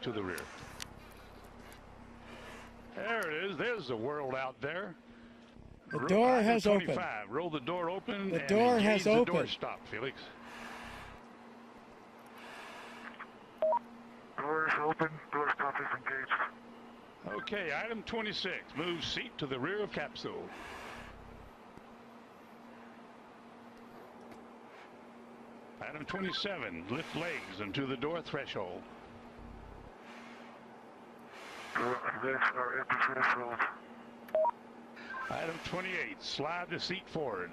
to the rear. There it is. There's the world out there. The door has opened. Roll the door open. The door has opened. The door stop, Felix. Door is open. Door stop is engaged. Okay, item 26. Move seat to the rear of capsule. Item 27. Lift legs into the door threshold. Legs are at the threshold. Item 28. Slide the seat forward.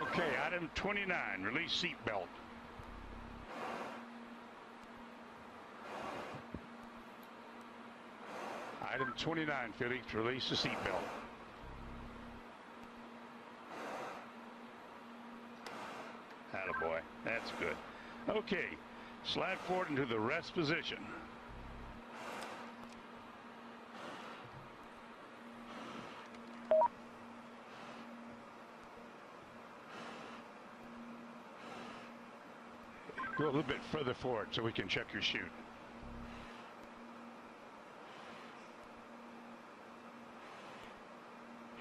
Okay, item 29. Release seat belt. Item 29, Felix, release the seat belt. Attaboy, that's good. Okay, slide forward into the rest position. Go a little bit further forward so we can check your chute.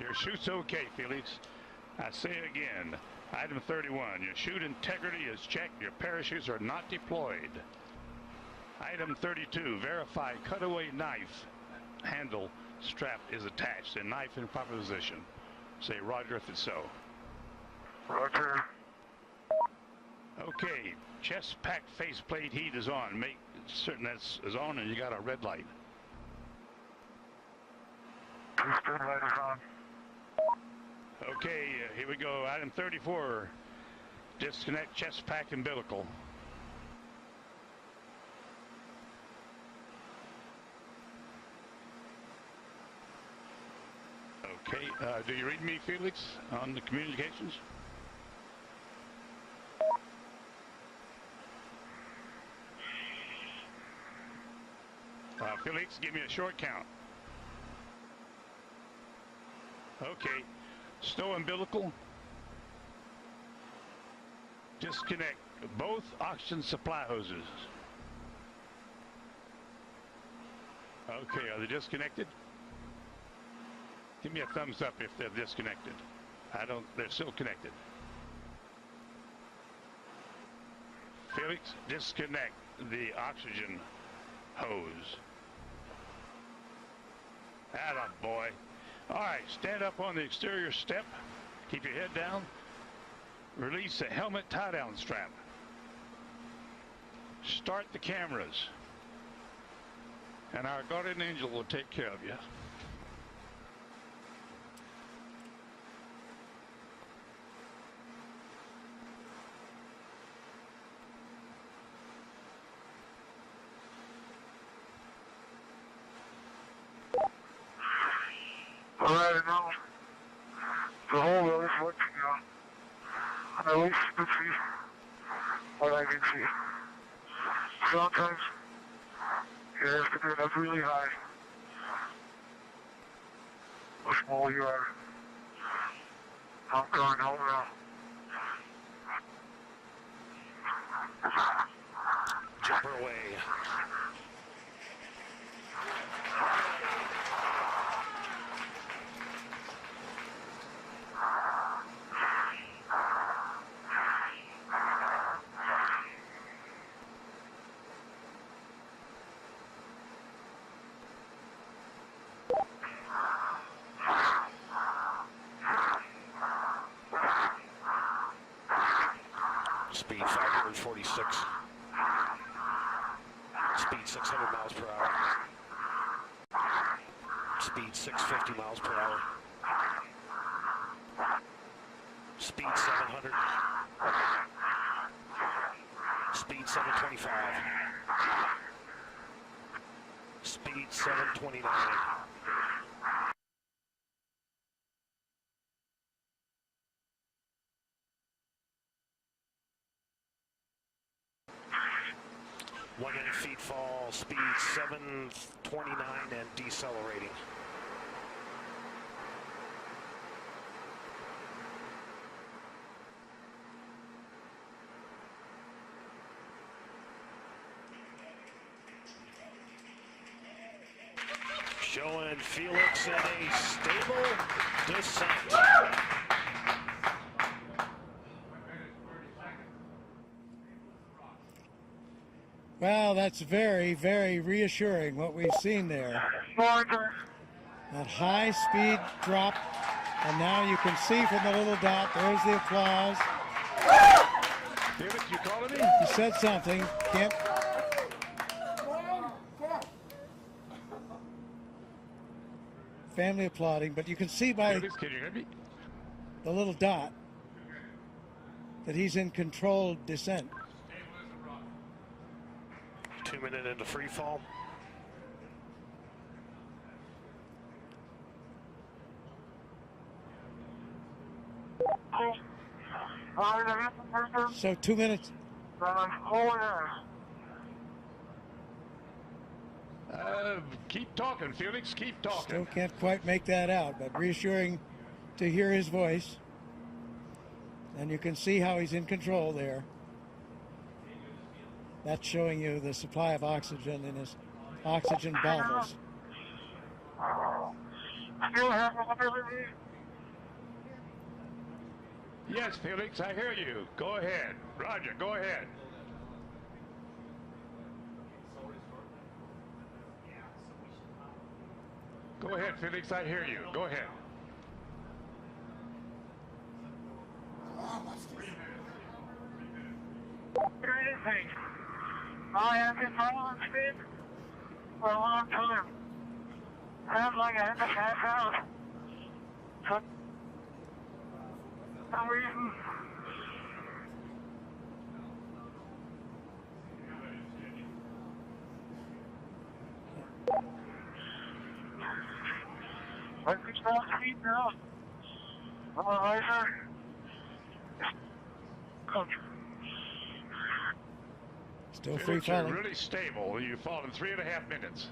Your chute's okay, Felix. I say again, item 31, your chute integrity is checked. Your parachutes are not deployed. Item 32, verify cutaway knife handle strap is attached and knife in proper position. Say Roger if it's so. Roger. Okay, chest pack faceplate heat is on. Make certain that's on and you got a red light. Red light is on. Okay, here we go. Item 34, disconnect chest pack umbilical. Okay, do you read me, Felix, on the communications? Felix, give me a short count. Okay. Stow umbilical. Disconnect both oxygen supply hoses. Okay, are they disconnected? Give me a thumbs up if they're disconnected. They're still connected. Felix, disconnect the oxygen hose. Attaboy. All right, stand up on the exterior step. Keep your head down. Release the helmet tie-down strap. Start the cameras. And our guardian angel will take care of you. All right, now the whole road is working now. And at least you can see what I can see. Sometimes you have to get up really high. How small you are. I'm going home now. Jumper away. Speed 546. Speed 600 miles per hour. Speed 650 miles per hour. Speed 700. Speed 725. Speed 729. Feet fall, speed 729 and decelerating. Showing Felix in a stable descent. Well, that's very, very reassuring what we've seen there. That high speed drop, and now you can see from the little dot, there's the applause. Felix, you calling me? He said something. Can't. Family applauding, but you can see by Felix, can you hear me? the little dot that he's in controlled descent. 2 minutes into free fall. So 2 minutes. Keep talking, Felix. Keep talking. Still can't quite make that out, but reassuring to hear his voice. And you can see how he's in control there. That's showing you the supply of oxygen in his oxygen bottles. Yes, Felix, I hear you. Go ahead. Roger, go ahead. Go ahead, Felix, I hear you. Go ahead. I have been following speed for a long time. Sounds like I had to pass out. For some reason. I can stop speed now. Otherwise, Still free Felix, you're falling. really stable. You've fallen 3.5 minutes.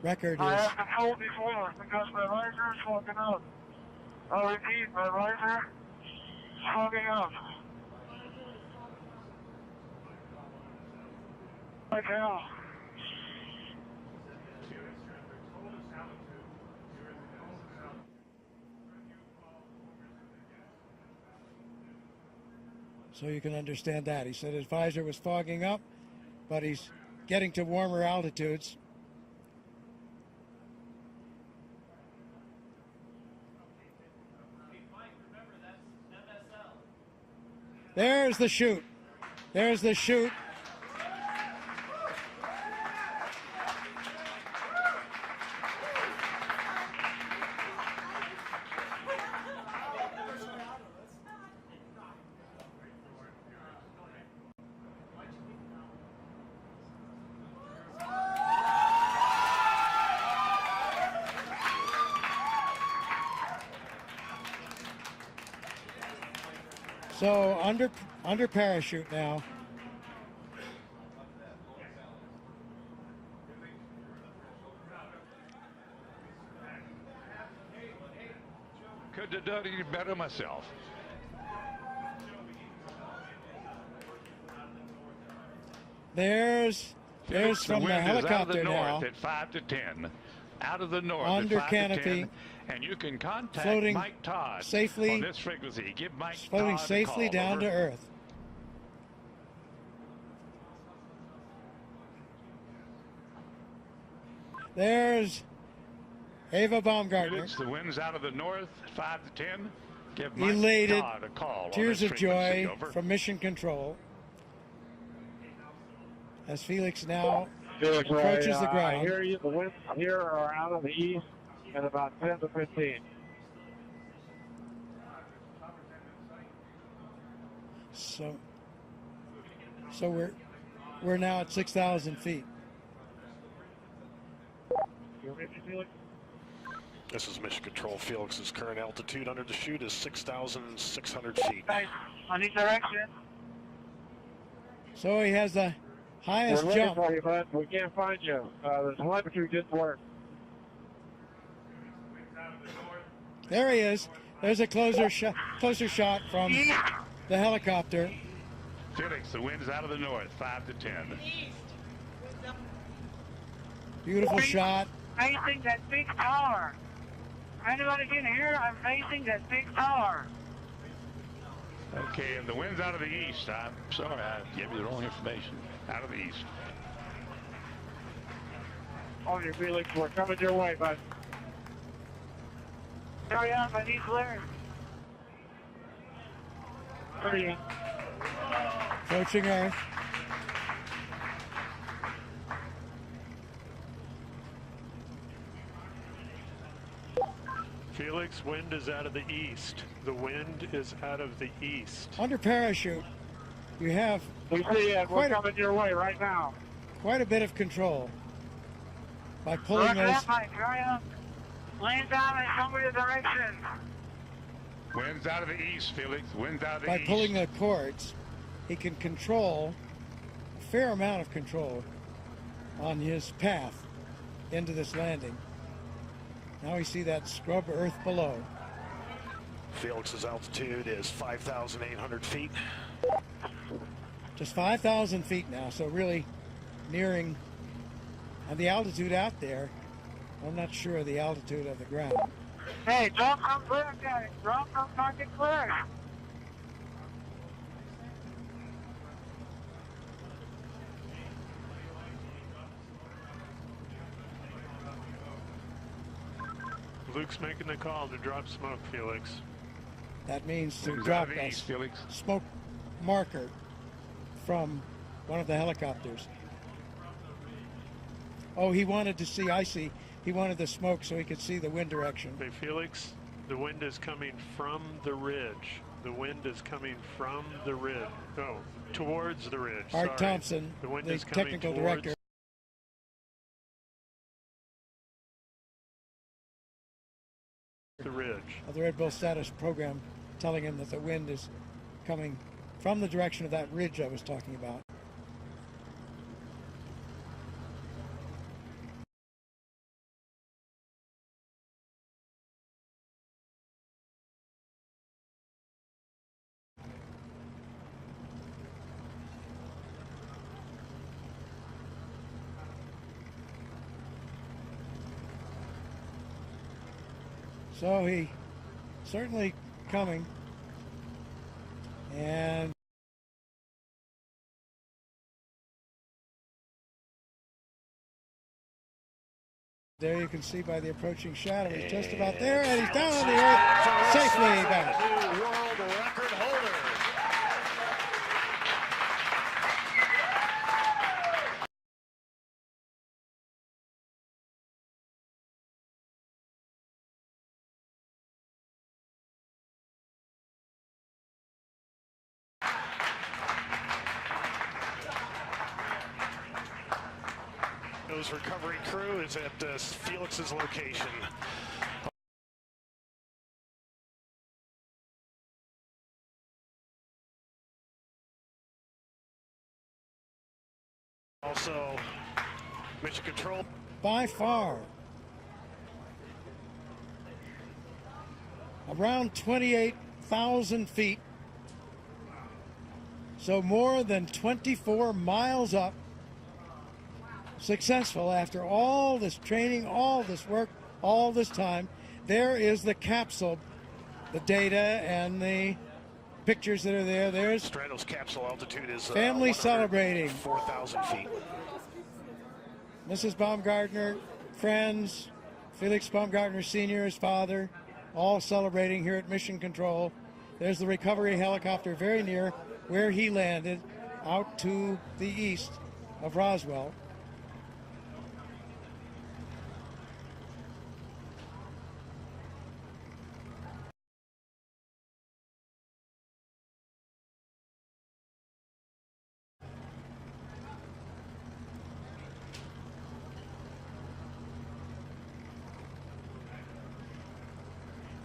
Record I is have been told before because my visor is fogging up. I'll repeat, my visor is fogging up. Like hell. so you can understand that. He said his visor was fogging up, but he's getting to warmer altitudes. There's the chute. There's the chute. So under parachute now. Could have done it better myself. There's from the helicopter now. At 5 to 10. Out of the north Under at 5 canopy, to 10, and you can contact floating Mike Todd safely, on this frequency. Give Mike floating Todd safely a call. down Over. to Earth. There's Ava Baumgartner. Felix, the wind's out of the north, 5 to 10. Give Mike Elated, Todd a call. tears on of this frequency. joy Over. from Mission Control as Felix now Felix, approaches the I ground. hear you. The winds here are out of the east at about 10 to 15. So we're now at 6,000 feet. You ready, Felix? This is Mission Control. Felix's current altitude under the chute is 6,600 feet. Hey, I need direction. So he has the highest We're looking jump. for you, bud. We can't find you. The telemetry didn't work. There he is. There's a closer shot from the helicopter. Felix, the wind's out of the north, 5 to 10. Beautiful shot. Facing that big tower. Anybody can hear? I'm facing that big tower. Okay, and the wind's out of the east. I'm sorry, I gave you the wrong information. Out of the east. On your Felix, we're coming your way, bud. Hurry up, I need clearance. Hurry up. Approaching Earth. Felix, wind is out of the east. The wind is out of the east. Under parachute, you have We see it. We're coming your way right now. quite a bit of control by pulling Roger those. that, Mike. Hurry up. Land down and show me the direction. Wind's out of the east, Felix. Wind's out of the By east. pulling the cords, he can control a fair amount of control on his path into this landing. Now we see that scrub earth below. Felix's altitude is 5,800 feet. Just 5,000 feet now, so really nearing, and the altitude out there, I'm not sure of the altitude of the ground. Hey, don't come clear, guys. Don't come fucking clear. Luke's making the call to drop smoke, Felix. That means to Wind's drop out of the a east, Felix. smoke marker from one of the helicopters. Oh, he wanted to see, I see. He wanted the smoke so he could see the wind direction. Hey, Felix, the wind is coming from the ridge. The wind is coming from the ridge. Oh, towards the ridge. Art Sorry. Thompson, The wind the is coming technical towards director. the ridge. Of the Red Bull status program, telling him that the wind is coming from the direction of that ridge I was talking about. So he certainly coming, and there you can see by the approaching shadow, he's just about there, and he's down on the earth safely back. New world record holder. His recovery crew is at Felix's location. Also, mission control. By far, around 28,000 feet, so more than 24 miles up. Successful after all this training, all this work, all this time. There is the capsule, the data and the pictures that are there. There's Stratos capsule altitude is family celebrating. 4,000 feet. Mrs. Baumgartner, friends, Felix Baumgartner Sr., his father, all celebrating here at Mission Control. There's the recovery helicopter very near where he landed, out to the east of Roswell.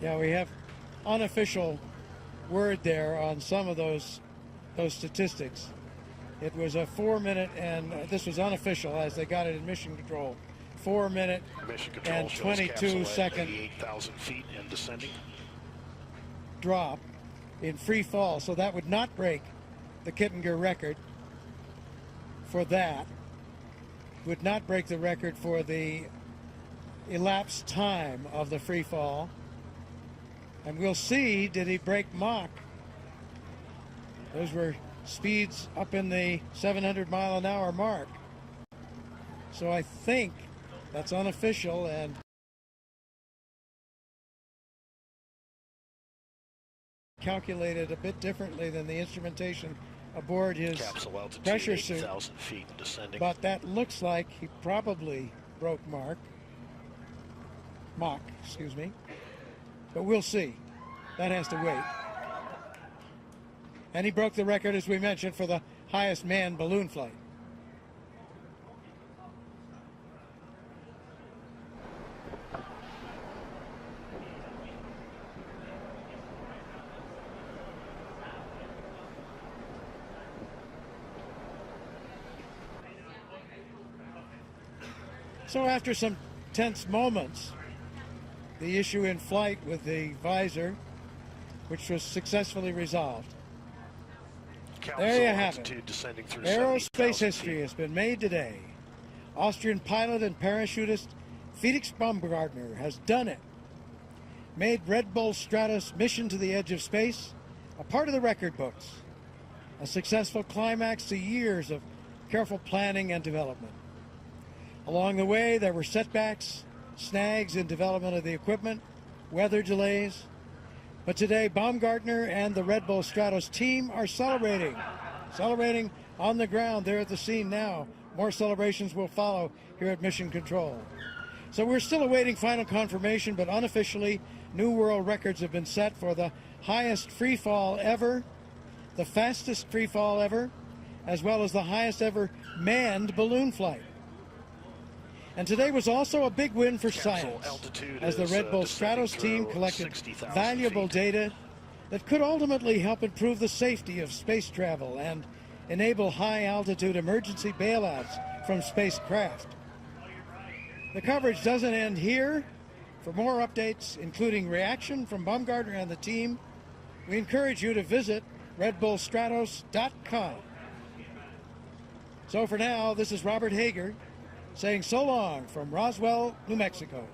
Yeah, we have unofficial word there on some of those statistics. It was a 4 minute, and this was unofficial as they got it in Mission Control. 4 minute Mission control and shows 22 capsule at second 88,000 feet and descending. drop in free fall, so that would not break the Kittinger record for that. Would not break the record for the elapsed time of the free fall. And we'll see, did he break Mach? Those were speeds up in the 700-mile-an-hour mark. So I think that's unofficial and calculated a bit differently than the instrumentation aboard his capsule altitude, pressure suit. 8,000 feet and descending. But that looks like he probably broke Mach, excuse me. But we'll see. That has to wait. And he broke the record, as we mentioned, for the highest manned balloon flight. So after some tense moments, the issue in flight with the visor, which was successfully resolved. There you have it. Aerospace history has been made today. Austrian pilot and parachutist Felix Baumgartner has done it. Made Red Bull Stratos mission to the edge of space a part of the record books. A successful climax to years of careful planning and development. Along the way, there were setbacks, snags in development of the equipment, weather delays. But today, Baumgartner and the Red Bull Stratos team are celebrating on the ground. They're at the scene now. More celebrations will follow here at Mission Control. So we're still awaiting final confirmation, but unofficially, new world records have been set for the highest free fall ever, the fastest free fall ever, as well as the highest ever manned balloon flight. And today was also a big win for science, as the Red Bull Stratos team collected valuable data that could ultimately help improve the safety of space travel and enable high-altitude emergency bailouts from spacecraft. The coverage doesn't end here. For more updates, including reaction from Baumgartner and the team, we encourage you to visit redbullstratos.com. So for now, this is Robert Hager, saying so long from Roswell, New Mexico.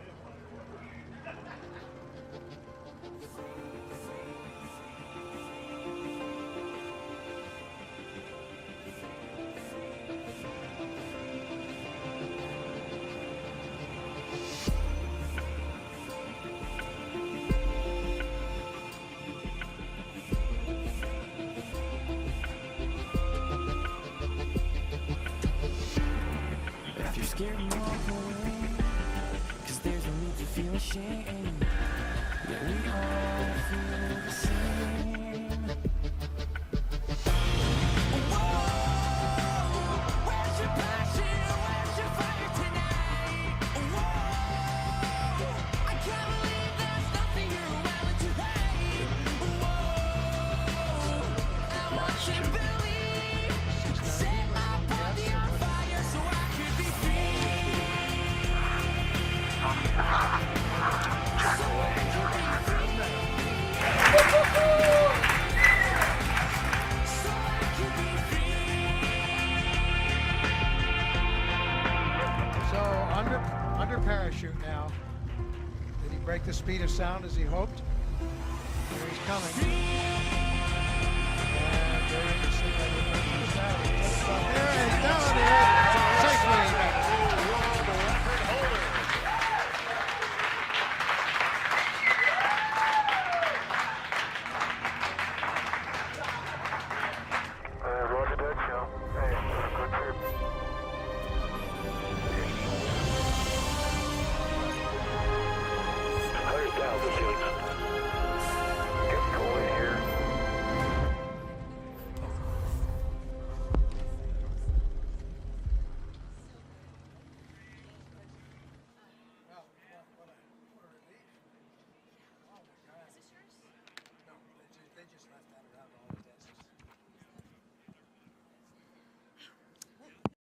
Scared and walk away, 'cause there's no need to feel ashamed. Yeah, we all feel the same. Whoa, where's your passion? Where's your fire tonight? Whoa, I can't believe there's nothing you're willing to hate. Whoa, I want you to believe. Set my body on fire so I could be free. So under parachute now. Did he break the speed of sound as he hoped? Here he's coming.